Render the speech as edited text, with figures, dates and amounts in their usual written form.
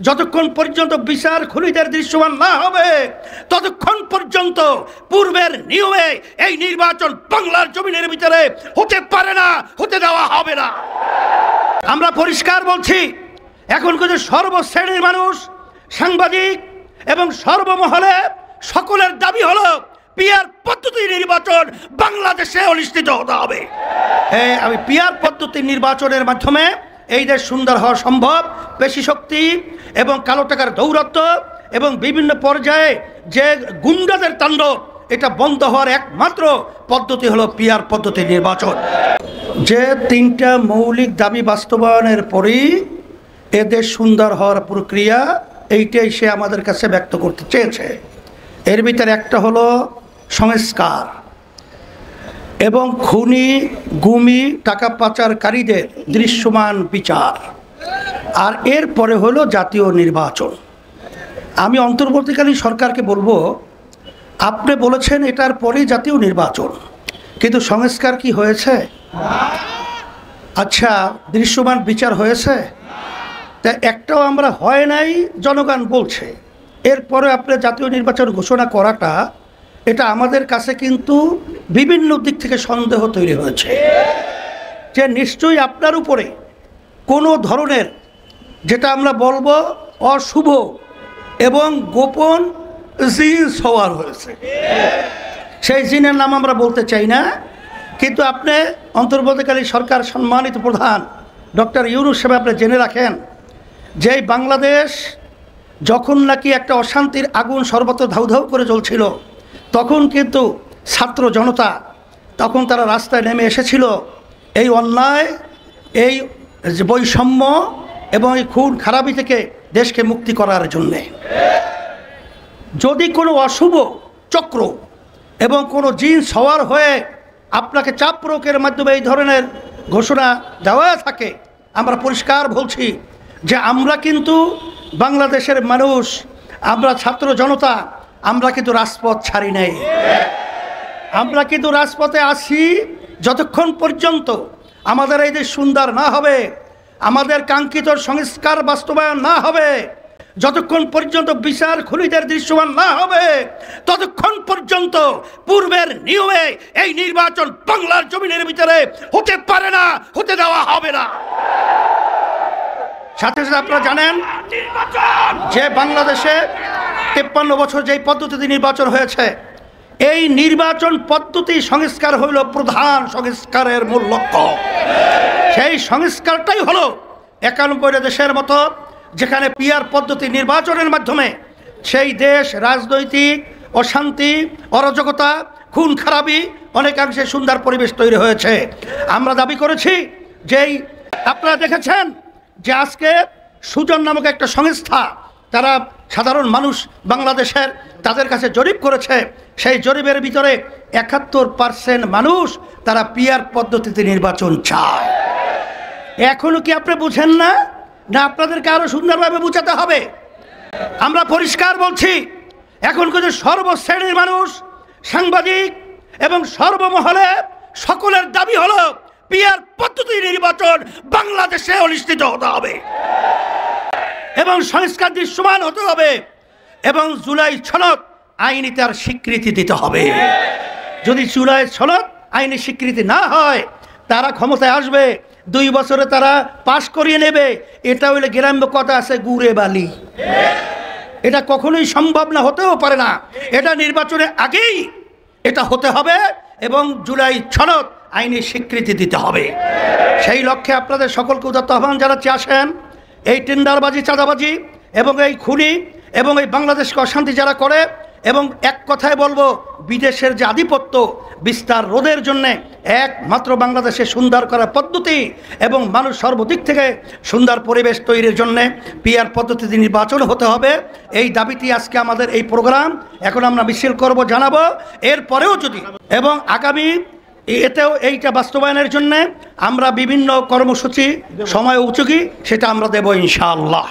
যতক্ষণ পর্যন্ত বিচার খুনিদের দৃশ্যমান না হবে ততক্ষণ পর্যন্ত পূর্বের নিয়মে এই নির্বাচন বাংলার জমিনের ভিতরে হতে পারে না, হতে দেওয়া হবে না। আমরা পরিষ্কার বলছি, এখন কিন্তু সর্বশ্রেণীর মানুষ, সাংবাদিক এবং সর্বমহলে সকলের দাবি হলো পিআর পদ্ধতি নির্বাচন বাংলাদেশে অনুষ্ঠিত হতে হবে। আমি পিআর পদ্ধতি নির্বাচনের মাধ্যমে এই দেশ সুন্দর হওয়া সম্ভব। পেশি শক্তি এবং কালো টাকার দৌরাত্ম্য এবং বিভিন্ন পর্যায়ে যে গুন্ডাদের তাণ্ডব, এটা বন্ধ হওয়ার একমাত্র পদ্ধতি হলো পিআর পদ্ধতি নির্বাচন। যে তিনটা মৌলিক দাবি বাস্তবায়নের পরই এদেশ সুন্দর হওয়ার প্রক্রিয়া, এইটাই সে আমাদের কাছে ব্যক্ত করতে চেয়েছে। এর ভিতরে একটা হলো সংস্কার এবং খুনি গুমি টাকা পাচারকারীদের দৃশ্যমান বিচার, আর এরপরে হলো জাতীয় নির্বাচন। আমি অন্তর্বর্তীকালীন সরকারকে বলবো, আপনি বলেছেন এটার পরেই জাতীয় নির্বাচন, কিন্তু সংস্কার কি হয়েছে? আচ্ছা, দৃশ্যমান বিচার হয়েছে? তা একটাও আমরা হয় নাই জনগণ বলছে। এরপরে আপনি জাতীয় নির্বাচন ঘোষণা করাটা, এটা আমাদের কাছে কিন্তু বিভিন্ন দিক থেকে সন্দেহ তৈরি হয়েছে যে নিশ্চয়ই আপনার উপরে কোনো ধরনের, যেটা আমরা বলবো অশুভ এবং গোপন জিন সওয়ার হয়েছে। সেই জিনের নাম আমরা বলতে চাই না, কিন্তু আপনি অন্তর্বর্তীকালীন সরকার সম্মানিত প্রধান ডক্টর ইউনূস সাহেব, আপনি জেনে রাখেন যে বাংলাদেশ যখন নাকি একটা অশান্তির আগুন সর্বত্র ধাউ ধাউ করে জ্বলছিল, তখন কিন্তু ছাত্র জনতা তখন তারা রাস্তায় নেমে এসেছিল এই অন্যায়, এই বৈষম্য এবং এই খুন খারাপি থেকে দেশকে মুক্তি করার জন্যে। যদি কোনো অশুভ চক্র এবং কোনো জিন সওয়ার হয়ে আপনাকে চাপ প্রয়োগের মাধ্যমে এই ধরনের ঘোষণা দেওয়া থাকে, আমরা পরিষ্কার বলছি যে আমরা কিন্তু বাংলাদেশের মানুষ, আমরা ছাত্র জনতা, আমরা কিন্তু রাজপথ ছাড়ি নাই। আমরা কিন্তু রাজপথে আছি যতক্ষণ পর্যন্ত আমাদের এই দেশ সুন্দর না হবে, আমাদের কাঙ্ক্ষিত সংস্কার বাস্তবায়ন না হবে, যতক্ষণ পর্যন্ত বিচার খুনিদের দৃশ্যমান না হবে ততক্ষণ পর্যন্ত পূর্বের নিয়মে এই নির্বাচন বাংলার জমিনের ভিতরে হতে পারে না, হতে দেওয়া হবে না। সাথে সাথে আপনারা জানেন যে বাংলাদেশে 53 বছর যেই পদ্ধতিতে নির্বাচন হয়েছে, এই নির্বাচন পদ্ধতি সংস্কার হইল প্রধান সংস্কারের মূল লক্ষ্য। সেই সংস্কারটাই হলো 91 দেশের মতো, যেখানে পিআর পদ্ধতি নির্বাচনের মাধ্যমে সেই দেশ রাজনৈতিক অশান্তি, অরাজকতা, খুন খারাপি অনেকাংশে সুন্দর পরিবেশ তৈরি হয়েছে। আমরা দাবি করেছি যেই আপনারা দেখেছেন যে আজকে সুজন নামক একটা সংস্থা, তারা সাধারণ মানুষ বাংলাদেশের তাদের কাছে জরিপ করেছে। সেই জরিপের ভিতরে 71% মানুষ তারা পিআর পদ্ধতিতে নির্বাচন চায়। এখনো কি আপনি বুঝেন না? না আপনাদেরকে আরো সুন্দরভাবে বুঝাতে হবে? আমরা পরিষ্কার বলছি, এখন কিন্তু সর্বশ্রেণীর মানুষ, সাংবাদিক এবং সর্বমহলে সকলের দাবি হলো পিআর পদ্ধতি নির্বাচন বাংলাদেশে অনুষ্ঠিত হতে হবে এবং সংস্কার দৃশ্যমান হতে হবে এবং জুলাই সনদ আইনি তার স্বীকৃতি দিতে হবে। যদি জুলাই সনদ আইনি স্বীকৃতি না হয়, তারা ক্ষমতায় আসবে, 2 বছরে তারা পাশ করিয়ে নেবে। এটা হইলে গ্রাম্য কথা আছে, গুড়ে বালি। এটা কখনোই সম্ভব না, হতেও পারে না। এটা নির্বাচনের আগেই এটা হতে হবে এবং জুলাই সনদ আইনি স্বীকৃতি দিতে হবে। সেই লক্ষ্যে আপনাদের সকলকে উদাত্ত আহ্বান জানাচ্ছি, আসেন এই টেন্ডারবাজি, চাঁদাবাজি এবং এই খুনি এবং এই বাংলাদেশকে অশান্তি যারা করে, এবং এক কথায় বলবো বিদেশের যে আধিপত্য বিস্তার রোধের জন্যে একমাত্র বাংলাদেশে সুন্দর করার পদ্ধতি এবং মানুষ সর্বদিক থেকে সুন্দর পরিবেশ তৈরির জন্যে পিআর পদ্ধতিতে নির্বাচন হতে হবে। এই দাবিটি আজকে আমাদের এই প্রোগ্রাম। এখন আমরা মিছিল করব, জানাবো। এরপরেও যদি এবং আগামী এতেও এইটা বাস্তবায়নের জন্যে আমরা বিভিন্ন কর্মসূচি সময় উপযোগী সেটা আমরা দেব ইনশাআল্লাহ।